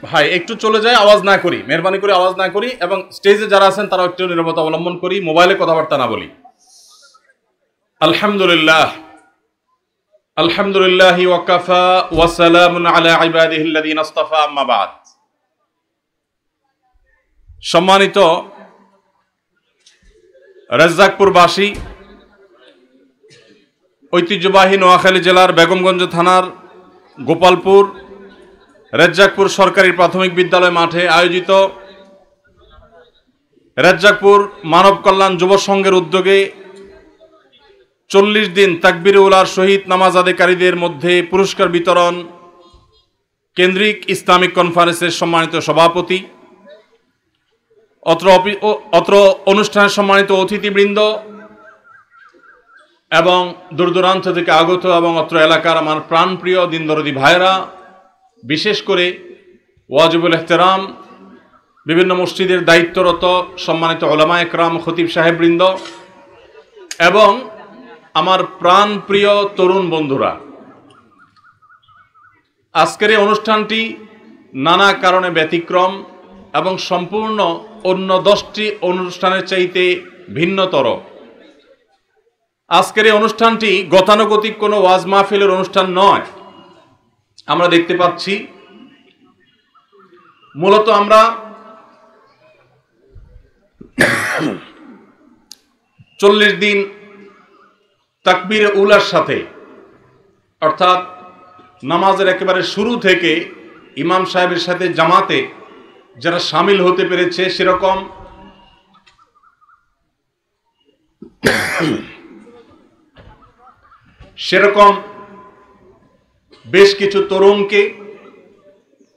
ভাই একটু চলে যায়, আওয়াজ না করি, মেহরবানি করে আওয়াজ না করি, এবং স্টেজে যারা আছেন তারা একটু নীরবতা অবলম্বন করি, মোবাইলে কথাবার্তা না বলি। আলহামদুলিল্লাহ, আলহামদুলিল্লাহি ওয়া কাফা ওয়া সালামুন আলা ইবাদিহিল্লাযিনা ইসতাফা, আম্মা বাদ। সম্মানিত রাজ্জাকপুরবাসী, ঐতিহ্যবাহী নোয়াখালী জেলার বেগমগঞ্জ থানার গোপালপুর রাজ্জাকপুর সরকারি প্রাথমিক বিদ্যালয় মাঠে আয়োজিত রাজ্জাকপুর মানব কল্যাণ যুব সংঘের উদ্যোগে 40 দিন তাকবীরে উলার শহীদ নামাজ আদায়কারীদের মধ্যে পুরস্কার বিতরণ কেন্দ্রিক ইসলামিক কনফারেন্সের সম্মানিত সভাপতি, অত্র অনুষ্ঠানের সম্মানিত অতিথিবৃন্দ এবং দূর দূরান্ত থেকে আগত এবং অত্র এলাকার আমার প্রাণপ্রিয় দিনদরদি ভাইয়েরা, বিশেষ করে ওয়াজিবুল ইহতেরাম বিভিন্ন মসজিদের দায়িত্বরত সম্মানিত উলামা একরাম, খতিব সাহেববৃন্দ এবং আমার প্রাণপ্রিয় তরুণ বন্ধুরা, আজকের এই অনুষ্ঠানটি নানা কারণে ব্যতিক্রম এবং সম্পূর্ণ অন্য 10টি অনুষ্ঠানের চাইতে ভিন্নতর। আজকের এই অনুষ্ঠানটি গতানুগতিক কোনো ওয়াজ মাহফিলের অনুষ্ঠান নয়। আমরা দেখতে পাচ্ছি মূলত আমরা 40 দিন তাকবীরে উলার সাথে, অর্থাৎ নামাজের একেবারে শুরু থেকে ইমাম সাহেবের সাথে জামাতে যারা শামিল হতে পেরেছে, সেরকম বেশ কিছু তরুণকে,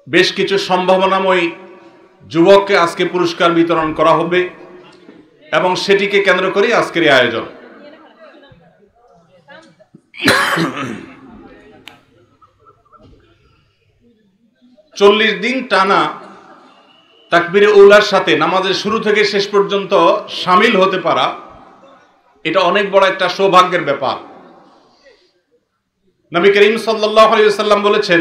বেশ কিছু সম্ভাবনাময়ী যুবককে আজকে পুরস্কার বিতরণ করা হবে এবং সেটিকে কেন্দ্র করে আজকের এই আয়োজন। চল্লিশ দিন টানা তাকবীরে উলার সাথে নামাজের শুরু থেকে শেষ পর্যন্ত শামিল হতে পারা, এটা অনেক বড় একটা সৌভাগ্যের ব্যাপার। নবী করিম সাল্লাল্লাহু আলাইহি ওয়াসাল্লাম বলেছেন,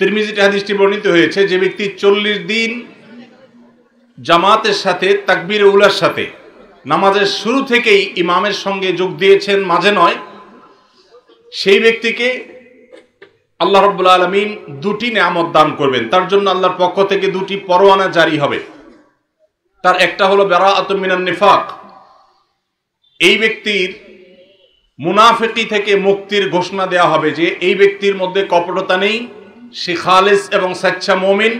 তিরমিজিতে হাদিসটি বর্ণিত হয়েছে, যে ব্যক্তি 40 দিন জামাতের সাথে তাকবীরে উলার সাথে নামাজের শুরু থেকেই ইমামের সঙ্গে যোগ দিয়েছেন, মাঝে নয়, সেই ব্যক্তিকে আল্লাহ রাব্বুল আলামিন 2টি নেয়ামত দান করবেন। তার জন্য আল্লাহর পক্ষ থেকে 2টি পরোয়ানা জারি হবে। তার একটা হলো বারাআতুম মিনান নিফাক, এই ব্যক্তির মুনাফিকি থেকে মুক্তির ঘোষণা দেওয়া হবে, যে এই ব্যক্তির মধ্যে কপটতা নেই, সে খালেস এবং সচ্চা মুমিন,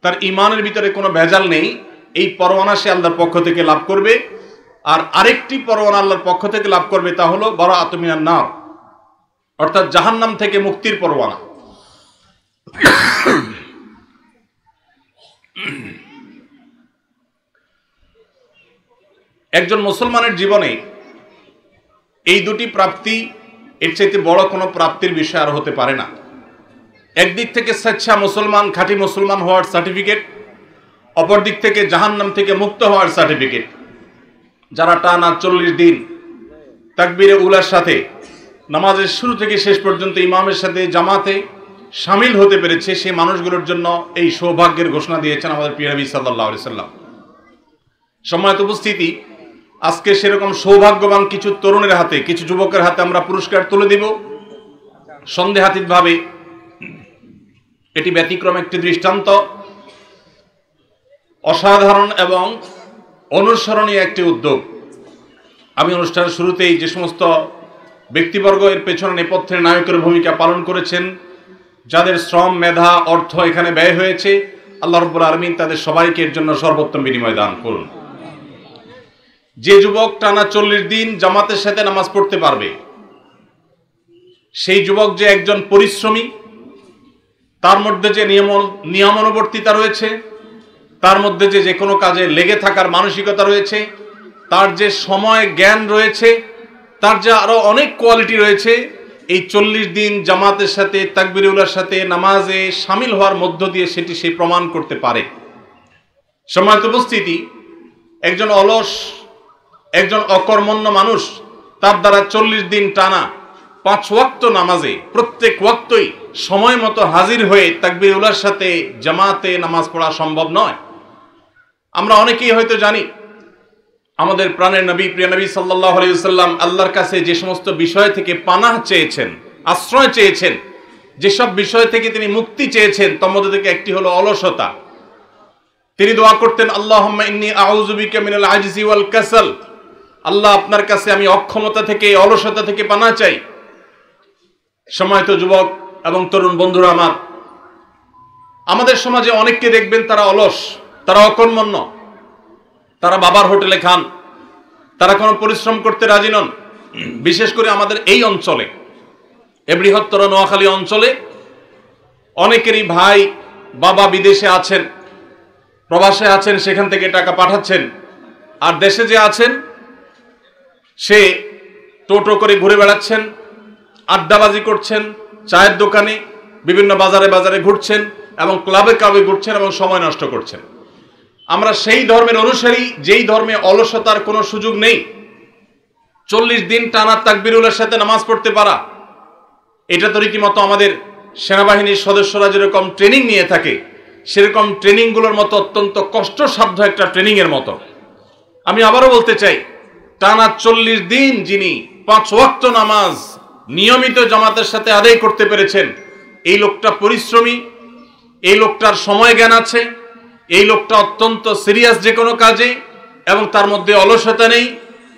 তার ইমানের ভিতরে কোনো ভেজাল নেই। এই পরোয়ানা সে আল্লাহর পক্ষ থেকে লাভ করবে। আর আরেকটি পরোয়ানা আল্লাহর পক্ষ থেকে লাভ করবে, তা হলো বারাআতুম মিনান নার, অর্থাৎ জাহান্নাম থেকে মুক্তির পরোয়ানা। একজন মুসলমানের জীবনে এই 2টি প্রাপ্তি, এর চাইতে বড় কোনো প্রাপ্তির বিষয় আর হতে পারে না। একদিক থেকে সচ্চা মুসলমান, খাঁটি মুসলমান হওয়ার সার্টিফিকেট, অপর দিক থেকে জাহান্নাম থেকে মুক্ত হওয়ার সার্টিফিকেট। যারা টানা 40 দিন তাকবীরে উলার সাথে নামাজের শুরু থেকে শেষ পর্যন্ত ইমামের সাথে জামাতে শামিল হতে পেরেছে, সেই মানুষগুলোর জন্য এই সৌভাগ্যের ঘোষণা দিয়েছেন আমাদের প্রিয় নবী সাল্লাল্লাহু আলাইহি সাল্লাম। সম্মানিত উপস্থিতি, আজকে সেরকম সৌভাগ্যবান কিছু তরুণের হাতে, কিছু যুবকের হাতে আমরা পুরস্কার তুলে দেব সন্দেহাতীতভাবে। এটি ব্যতিক্রম একটি দৃষ্টান্ত, অসাধারণ এবং অনুসরণীয় একটি উদ্যোগ। আমি অনুষ্ঠানের শুরুতেই যে সমস্ত ব্যক্তিবর্গ এর পেছনে নেপথ্যের নায়কের ভূমিকা পালন করেছেন, যাদের শ্রম, মেধা, অর্থ এখানে ব্যয় হয়েছে, আল্লাহ রাব্বুল আলামিন তাদের সবাইকে এর জন্য সর্বোত্তম বিনিময় দান করুন। যে যুবক টানা 40 দিন জামাতের সাথে নামাজ পড়তে পারবে, সেই যুবক যে একজন পরিশ্রমী, তার মধ্যে যে নিয়মানুবর্তিতা রয়েছে, তার মধ্যে যে কোনো কাজে লেগে থাকার মানসিকতা রয়েছে, তার যে সময় জ্ঞান রয়েছে, তার যে আরো অনেক কোয়ালিটি রয়েছে, এই 40 দিন জামাতের সাথে তাকবীরে উলার সাথে নামাজে শামিল হওয়ার মধ্য দিয়ে সেটি সে প্রমাণ করতে পারে। সম্মানিত উপস্থিতি, একজন অলস, একজন অকর্মণ্য মানুষ, তার দ্বারা 40 দিন টানা 5 ওয়াক্ত নামাজে প্রত্যেক ওয়াক্তই সময় মতো হাজির হয়ে তাকবীরুল্লাহর সাথে জামাতে নামাজ পড়া সম্ভব নয়। আমরা অনেকেই হয়তো জানি আমাদের প্রাণের নবী, প্রিয় নবী সাল্লাল্লাহু আলাইহি ওয়াসাল্লাম আল্লাহর কাছে যে সমস্ত বিষয় থেকে পানাহ চেয়েছেন, আশ্রয় চেয়েছেন, যেসব বিষয় থেকে তিনি মুক্তি চেয়েছেন, তার মধ্যে থেকে একটি হলো অলসতা। তিনি দোয়া করতেন, আল্লাহুম্মা ইন্নী আউযু বিকা মিনাল আজজি ওয়াল কাসাল, আল্লাহ আপনার কাছে আমি অক্ষমতা থেকে, অলসতা থেকে পানাহ চাই। সম্মানিত যুবক এবং তরুণ বন্ধুরা আমার, আমাদের সমাজে অনেককে দেখবেন তারা অলস, তারা অকর্মণ্য, তারা বাবার হোটেলে খান, তারা কোনো পরিশ্রম করতে রাজি নন। বিশেষ করে আমাদের এই অঞ্চলে, এ বৃহত্তর নোয়াখালী অঞ্চলে অনেকেরই ভাই বাবা বিদেশে আছেন, প্রবাসে আছেন, সেখান থেকে টাকা পাঠাচ্ছেন, আর দেশে যে আছেন সে টোটো করে ঘুরে বেড়াচ্ছেন, আড্ডাবাজি করছেন, চায়ের দোকানে, বিভিন্ন বাজারে বাজারে ঘুরছেন এবং ক্লাবে ক্লাবে ঘুরছেন এবং সময় নষ্ট করছেন। আমরা সেই ধর্মের অনুসারী যেই ধর্মে অলসতার কোনো সুযোগ নেই। 40 দিন টানা তাকবীরুল্লাহর সাথে নামাজ পড়তে পারা, এটা তো রীতিমতো আমাদের সেনাবাহিনীর সদস্যরা যেরকম ট্রেনিং নিয়ে থাকে সেরকম ট্রেনিংগুলোর মতো অত্যন্ত কষ্টসাধ্য একটা ট্রেনিংয়ের মতো। আমি আবারও বলতে চাই, টানা 40 দিন যিনি 5 ওয়াক্ত নামাজ নিয়মিত জামাতের সাথে আদায় করতে পেরেছেন, এই লোকটা পরিশ্রমী, এই লোকটার সময় জ্ঞান আছে, এই লোকটা অত্যন্ত সিরিয়াস যে কোনো কাজে, এবং তার মধ্যে অলসতা নেই,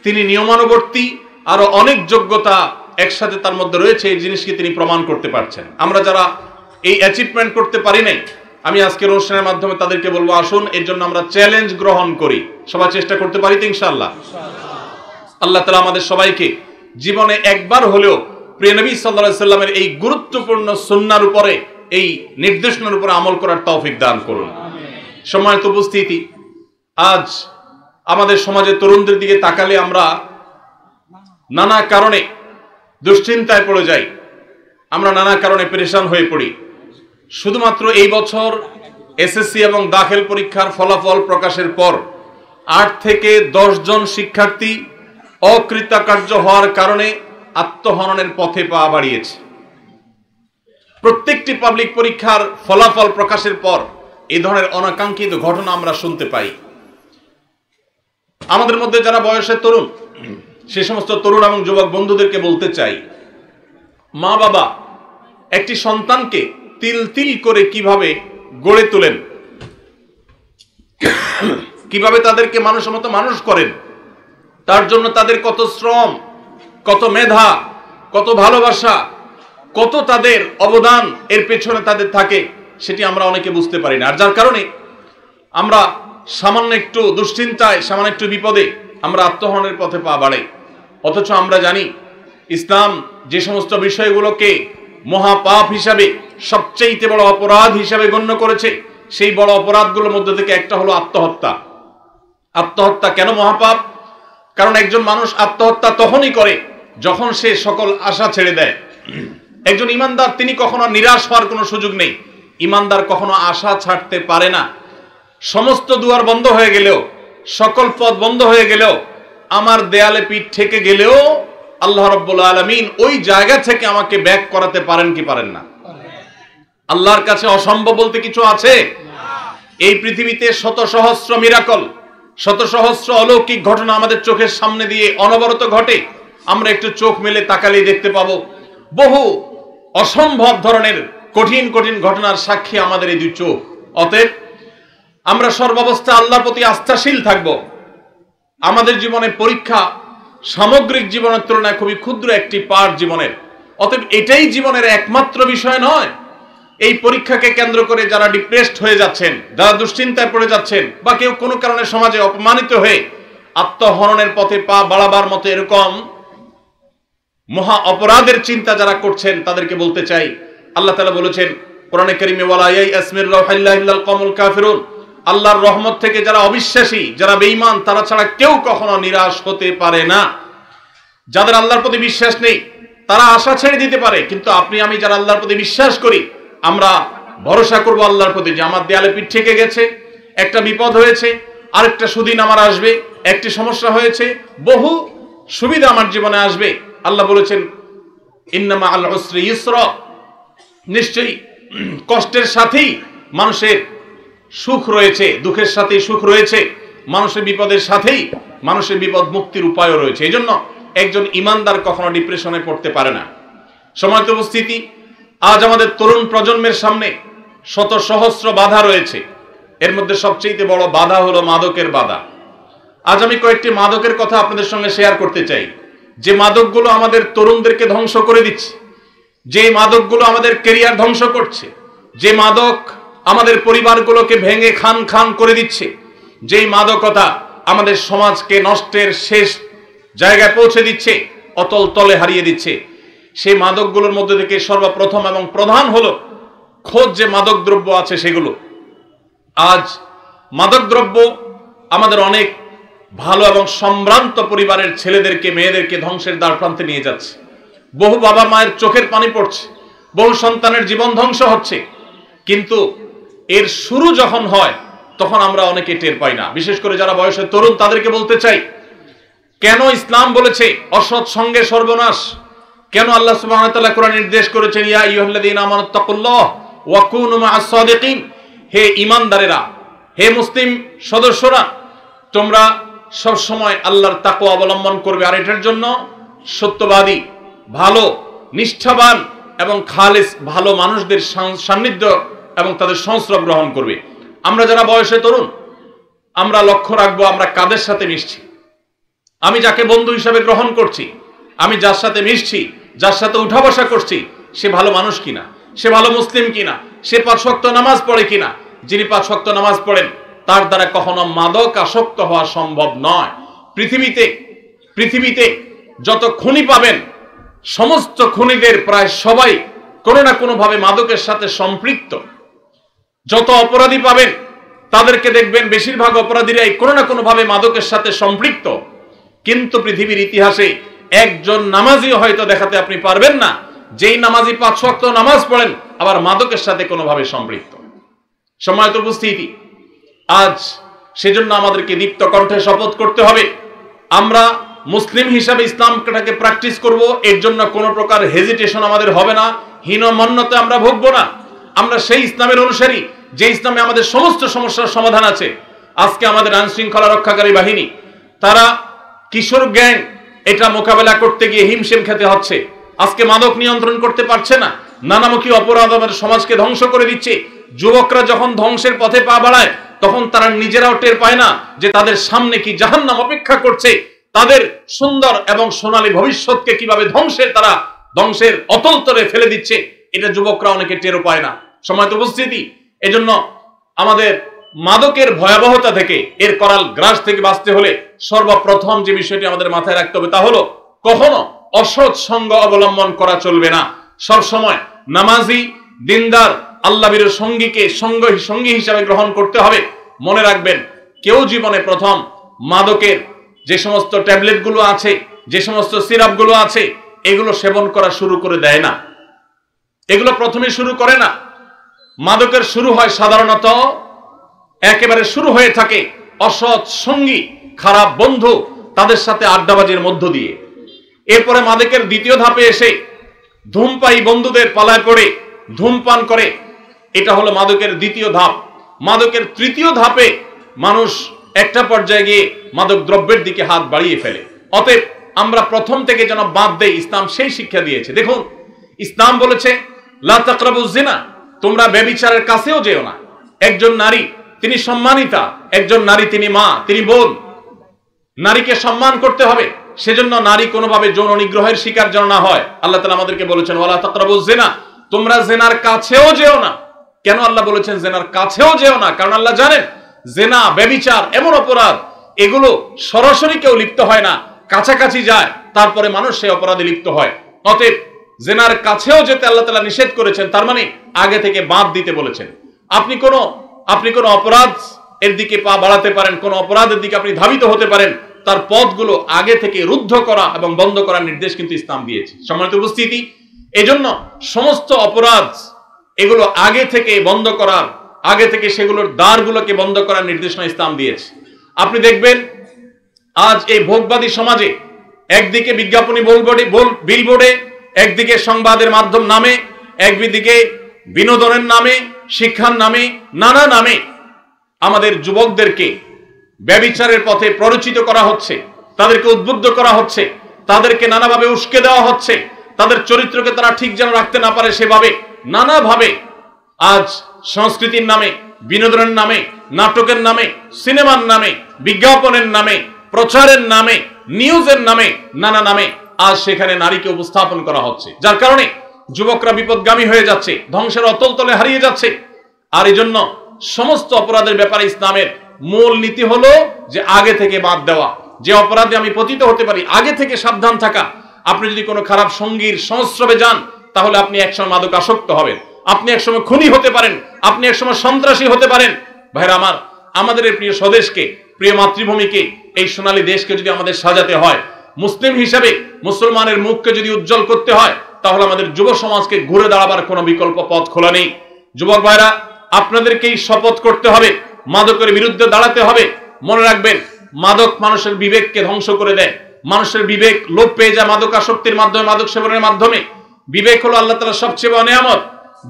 তিনি নিয়মানুবর্তী, আরো অনেক যোগ্যতা একসাথে তার মধ্যে রয়েছে। এই জিনিসকে তিনি প্রমাণ করতে পারছেন। আমরা যারা এই অ্যাচিভমেন্ট করতে পারি নাই, আমি আজকের অনুষ্ঠানের মাধ্যমে তাদেরকে বলবো, আসুন এর জন্য আমরা চ্যালেঞ্জ গ্রহণ করি। সবাই চেষ্টা করতে পারি তো ইনশাআল্লাহ? আল্লাহ তাআলা আমাদের সবাইকে জীবনে একবার হলেও প্রিয় নবী সাল্লাল্লাহু আলাইহি সাল্লামের এই গুরুত্বপূর্ণ সুন্নাহর উপরে, এই নির্দেশনার উপরে আমল করার তৌফিক দান করুন। সম্মানিত উপস্থিতি, আজ আমাদের সমাজের তরুণদের দিকে তাকালে আমরা নানা কারণে দুশ্চিন্তায় পড়ে যাই, আমরা নানা কারণে পেরেশান হয়ে পড়ি। শুধুমাত্র এই বছর এসএসসি এবং দাখিল পরীক্ষার ফলাফল প্রকাশের পর 8 থেকে 10 জন শিক্ষার্থী অকৃতকার্য হওয়ার কারণে আত্মহননের পথে পা বাড়িয়েছে। প্রত্যেকটি পাবলিক পরীক্ষার ফলাফল প্রকাশের পর এই ধরনের অনাকাঙ্ক্ষিত ঘটনা আমরা শুনতে পাই। আমাদের মধ্যে যারা বয়সে তরুণ, সে সমস্ত তরুণ এবং যুবক বন্ধুদেরকে বলতে চাই, মা বাবা একটি সন্তানকে তিল তিল করে কিভাবে গড়ে তোলেন, কিভাবে তাদেরকে মানুষের মতো মানুষ করেন, তার জন্য তাদের কত শ্রম, কত মেধা, কত ভালোবাসা, কত তাদের অবদান এর পেছনে তাদের থাকে, সেটি আমরা অনেকে বুঝতে পারি না। আর যার কারণে আমরা সামান্য একটু দুশ্চিন্তায়, সামান্য একটু বিপদে আমরা আত্মহননের পথে পা বাড়াই। অথচ আমরা জানি ইসলাম যে সমস্ত বিষয়গুলোকে মহাপাপ হিসাবে, সবচেয়ে বড় অপরাধ হিসাবে গণ্য করেছে, সেই বড় অপরাধগুলোর মধ্যে থেকে একটা হলো আত্মহত্যা। আত্মহত্যা কেন মহাপাপ? কারণ একজন মানুষ আত্মহত্যা তখনই করে যখন সে সকল আশা ছেড়ে দেয়। একজন ইমানদার, তিনি কখনো নিরাশ হওয়ার কোনো সুযোগ নেই। ইমানদার কখনো আশা ছাড়তে পারে না। সমস্ত দুয়ার বন্ধ হয়ে গেলেও, সকল পথ বন্ধ হয়ে গেলেও, আমার দেয়ালে পিঠ ঠেকে গেলেও আল্লাহ রাব্বুল আলামিন ওই জায়গা থেকে আমাকে ব্যাক করাতে পারেন কি পারেন না? আল্লাহর কাছে অসম্ভব বলতে কিছু আছে? এই পৃথিবীতে শত সহস্র মিরাকল, শত সহস্র অলৌকিক ঘটনা আমাদের চোখের সামনে দিয়ে অনবরত ঘটে। আমরা একটু চোখ মেলে তাকালেই দেখতে পাবো বহু অসম্ভব ধরনের কঠিন কঠিন ঘটনার সাক্ষী আমাদের এই দুই চোখ। অতএব আমরা সর্বাবস্থা আল্লাহর প্রতি আস্থাশীল থাকব। আমাদের জীবনে পরীক্ষা সামগ্রিক জীবনের তুলনায় খুবই ক্ষুদ্র একটি পার্ট জীবনের। অতএব এটাই জীবনের একমাত্র বিষয় নয়। এই পরীক্ষাকে কেন্দ্র করে যারা ডিপ্রেসড হয়ে যাচ্ছেন, যারা দুশ্চিন্তায় পড়ে যাচ্ছেন, বা কেউ কোনো কারণে সমাজে অপমানিত হয়ে আত্মহননের পথে পা বাড়াবার মতো এরকম মহা অপরাধের চিন্তা যারা করছেন, তাদেরকে বলতে চাই, আল্লাহ তাআলা বলেছেন কোরআনে কারীমে, ওয়ালা ইয়াসমির রাহিল্লাহি ইল্লাল কওমুল কাফিরুন, আল্লাহর রহমত থেকে যারা অবিশ্বাসী, যারা বেঈমান, তারা ছাড়া কেউ কখনো নিরাশ হতে পারে না। যাদের আল্লাহর প্রতি বিশ্বাস নেই তারা আশা ছেড়ে দিতে পারে, কিন্তু আপনি আমি যারা আল্লাহর প্রতি বিশ্বাস করি, আমরা ভরসা করব আল্লাহর প্রতি যে আমার দেয়ালে পিঠ ঠেকে গেছে, একটা বিপদ হয়েছে, আরেকটা সুদিন আমার আসবে, একটি সমস্যা হয়েছে, বহু সুবিধা আমার জীবনে আসবে। আল্লাহ বলেছেন ইন্না মাআল উসরি ইউসরা, নিশ্চয়ই কষ্টের সাথেই মানুষের সুখ রয়েছে, দুঃখের সাথেই সুখ রয়েছে, মানুষের বিপদের সাথেই মানুষের বিপদ মুক্তির উপায়ও রয়েছে। এই জন্য একজন ইমানদার কখনো ডিপ্রেশনে পড়তে পারে না। সময়ত উপস্থিতি, আজ আমাদের তরুণ প্রজন্মের সামনে শত সহস্র বাধা রয়েছে। এর মধ্যে সবচেয়ে বড় বাধা হলো মাদকের বাধা। আজ আমি কয়েকটি মাদকের কথা আপনাদের সঙ্গে শেয়ার করতে চাই, যে মাদকগুলো আমাদের তরুণদেরকে ধ্বংস করে দিচ্ছে, যে মাদকগুলো আমাদের ক্যারিয়ার ধ্বংস করছে, যে মাদক আমাদের পরিবারগুলোকে ভেঙে খান খান করে দিচ্ছে, যেই মাদকতা আমাদের সমাজকে নষ্টের শেষ জায়গায় পৌঁছে দিচ্ছে, অতল তলে হারিয়ে দিচ্ছে। সেই মাদকগুলোর মধ্যে থেকে সর্বপ্রথম এবং প্রধান হলো খোঁজ যে মাদক দ্রব্য আছে সেগুলো। আজ মাদক দ্রব্য আমাদের অনেক ভালো এবং সম্ভ্রান্ত পরিবারের ছেলেদেরকে মেয়েদেরকে ধ্বংসের দ্বার প্রান্তে নিয়ে যাচ্ছে। বহু বাবা মায়ের চোখের পানি পড়ছে, বহু সন্তানের জীবন ধ্বংস হচ্ছে। কিন্তু এর শুরু যখন হয় তখন আমরা অনেকে টের পাই না। বিশেষ করে যারা বয়সে তরুণ তাদেরকে বলতে চাই, কেন ইসলাম বলেছে অসৎ সঙ্গে সর্বনাশ? কেন আল্লাহ সুবহানাহু ওয়া তাআলা কোরআনে নির্দেশ করেছেন, ইয়া আইয়ুহাল্লাযীনা আমানুত্তাকুল্লাহ ওয়া কুনু মা'আস সাদিকিন, হে ঈমানদারেরা, হে মুসলিম সদস্যরা, তোমরা সব সময় আল্লাহর তাকওয়া অবলম্বন করবে, আর এটার জন্য সত্যবাদী, ভালো, নিষ্ঠাবান এবং খালেস ভালো মানুষদের সান্নিধ্য এবং তাদের সংস্রব গ্রহণ করবে। আমরা যারা বয়সে তরুণ, আমরা লক্ষ্য রাখবো আমরা কাদের সাথে মিশছি। আমি যাকে বন্ধু হিসাবে গ্রহণ করছি, আমি যার সাথে মিশছি, যার সাথে উঠা বসা করছি, সে ভালো মানুষ কিনা, সে ভালো মুসলিম কিনা, সে 5 ওয়াক্ত নামাজ পড়ে কিনা। যিনি 5 ওয়াক্ত নামাজ পড়েন তার দ্বারা কখনো মাদক আসক্ত হওয়া সম্ভব নয়। পৃথিবীতে যত খুনি পাবেন, সমস্ত খুনিদের প্রায় সবাই কোনো না কোনো ভাবে মাদকের সাথে সম্পৃক্ত। যত অপরাধী পাবেন তাদেরকে দেখবেন বেশিরভাগ অপরাধীরাই কোনো না কোনো ভাবে মাদকের সাথে সম্পৃক্ত। কিন্তু পৃথিবীর ইতিহাসে একজন নামাজিও হয়তো দেখাতে আপনি পারবেন না যেই নামাজি 5 ওয়াক্ত নামাজ পড়েন আবার মাদকের সাথে কোনোভাবে সম্পৃক্ত। সম্মানিত উপস্থিতি, আজ সেজন্য আমাদেরকে দীপ্ত কণ্ঠে শপথ করতে হবে, আমরা মুসলিম হিসাবে ইসলামটাকে প্র্যাকটিস করব। এর জন্য কোনো প্রকার হেজিটেশন আমাদের হবে না, হীনমন্যতে আমরা ভুগবো না। আমরা সেই ইসলামের অনুসারী যে ইসলামে আমাদের সমস্ত সমস্যার সমাধান আছে। আজকে আমাদের আইন শৃঙ্খলা রক্ষাকারী বাহিনী, তারা কিশোর গ্যাং এটা মোকাবেলা করতে গিয়ে হিমশিম খেতে হচ্ছে। আজকে মাদক নিয়ন্ত্রণ করতে পারছে না, নানামুখী অপরাধ আমাদের সমাজকে ধ্বংস করে দিচ্ছে। যুবকরা যখন ধ্বংসের পথে পা বাড়ায় তখন তারা নিজেরাও টের পায় না যে তাদের সামনে কি জাহান্নাম অপেক্ষা করছে, তাদের সুন্দর এবং সোনালী ভবিষ্যৎকে কিভাবে ধ্বংসের অতল তলে ফেলে দিচ্ছে, এটা যুবকরা অনেকে টেরও পায় না। সময়ত উপস্থিতি, এজন্য আমাদের মাদকের ভয়াবহতা থেকে, এর করাল গ্রাস থেকে বাঁচতে হলে সর্বপ্রথম যে বিষয়টি আমাদের মাথায় রাখতে হবে তা হলো কখনো অসৎ সঙ্গ অবলম্বন করা চলবে না। সব সময় নামাজি, দিনদার, আল্লাহর সঙ্গীকে সঙ্গী হিসাবে গ্রহণ করতে হবে। মনে রাখবেন, কেউ জীবনে প্রথম মাদকের যে সমস্ত ট্যাবলেটগুলো আছে, যে সমস্ত সিরাপগুলো আছে, এগুলো সেবন করা শুরু করে দেয় না, এগুলো প্রথমে শুরু করে না। মাদকের শুরু হয় সাধারণত একেবারে শুরু হয়ে থাকে অসৎ সঙ্গী, খারাপ বন্ধু, তাদের সাথে আড্ডাবাজির মধ্য দিয়ে। এরপরে মাদকের দ্বিতীয় ধাপে এসে ধূমপায়ী বন্ধুদের পালায় পড়ে ধূমপান করে, এটা হলো মাদকের দ্বিতীয় ধাপ। মাদকের তৃতীয় ধাপে মানুষ একটা পর্যায়ে গিয়ে মাদক দ্রব্যের দিকে হাত বাড়িয়ে ফেলে। অতএব আমরা প্রথম থেকে যেন বাদ দেই, ইসলাম সেই শিক্ষা দিয়েছে। দেখুন, ইসলাম বলেছে লা তাকরাবুজ জিনা, তোমরা ব্যভিচারের কাছেও যেও না। একজন নারী তিনি সম্মানিতা, একজন নারী তিনি মা, তিনি বোন, নারীকে সম্মান করতে হবে। সেজন্য নারী কোনোভাবে যৌন নিগ্রহের শিকার যেন না হয়। আল্লাহ তাআলা আমাদেরকে বলেছেন ওয়ালা তাকরাবুজ জিনা, তোমরা জেনার কাছেও যেও না। কেন আল্লাহ বলেছেন জেনার কাছেও যেও না? কারণ আল্লাহ জানেন জেনা, ব্যভিচার এমন অপরাধ, এগুলো সরাসরি কেউ লিপ্ত হয় না, কাছাকাছি যায়, তারপরে মানুষ সেই অপরাধে লিপ্ত হয়। অতএব জেনার কাছেও যেতে আল্লাহ তাআলা নিষেধ করেছেন, তার মানে আগে থেকে বাদ দিতে বলেছেন। আপনি কোন অপরাধ এর দিকে পা বাড়াতে পারেন, কোন অপরাধের দিকে আপনি ধাবিত হতে পারেন, তার পথগুলো আগে থেকে রুদ্ধ করা এবং বন্ধ করার নির্দেশ কিন্তু ইসলাম দিয়েছে। সম্মানিত উপস্থিতি, এজন্য সমস্ত অপরাধ এগুলো আগে থেকে বন্ধ করার, আগে থেকে সেগুলোর দ্বারগুলোকে বন্ধ করার নির্দেশনা ইসলাম দিয়েছে। আপনি দেখবেন আজ এই ভোগবাদী সমাজে একদিকে বিজ্ঞাপনী বিলবোর্ডে, একদিকে সংবাদের মাধ্যম নামে, একদিকে বিনোদনের নামে, শিক্ষার নামে, নানা নামে আমাদের যুবকদেরকে ব্যভিচারের পথে প্ররোচিত করা হচ্ছে, তাদেরকে উদ্বুদ্ধ করা হচ্ছে, তাদেরকে নানাভাবে উস্কে দেওয়া হচ্ছে, তাদের চরিত্রকে তারা ঠিক যেন রাখতে না পারে সেভাবে নানাভাবে আজ সংস্কৃতির নামে, বিনোদনের নামে, নাটকের নামে, সিনেমার নামে, বিজ্ঞাপনের নামে, প্রচারের নামে, নিউজের নামে, নানা নামে আজ সেখানে নারীকে উপস্থাপন করা হচ্ছে, যার কারণে যুবকরা বিপদগামী হয়ে যাচ্ছে, ধ্বংসের অতল তলে হারিয়ে যাচ্ছে। আর এই জন্য সমস্ত অপরাধের ব্যাপারে ইসলামের মূল নীতি হলো যে আগে থেকে বাদ দেওয়া। যে অপরাধে আমি পতিত হতে পারি আগে থেকে সাবধান থাকা। আপনি যদি কোনো খারাপ সঙ্গীর সংস্রবে যান তাহলে আপনি একসময় মাদক আসক্ত হবেন, আপনি একসময় খুনি হতে পারেন, আপনি একসময় সন্ত্রাসী হতে পারেন। ভাইরা আমার, আমাদের এই প্রিয় স্বদেশকে, প্রিয় মাতৃভূমিকে, এই সোনালী দেশকে যদি আমাদের সাজাতে হয়, মুসলিম হিসাবে মুসলমানের মুখকে যদি উজ্জ্বল করতে হয়, তাহলে আমাদের যুব সমাজকে ঘুরে দাঁড়াবার কোনো বিকল্প পথ খোলা নেই। যুবক ভাইরা, আপনাদেরকেই শপথ করতে হবে, মাদকের বিরুদ্ধে দাঁড়াতে হবে। মনে রাখবেন, মাদক মানুষের বিবেককে ধ্বংস করে দেয়। মানুষের বিবেক লোপ পেয়ে যায় মাদক আসক্তির মাধ্যমে, মাদক সেবনের মাধ্যমে। বিবেক হলো আল্লাহ তাআলার সবচেয়ে বড় নিয়ামত।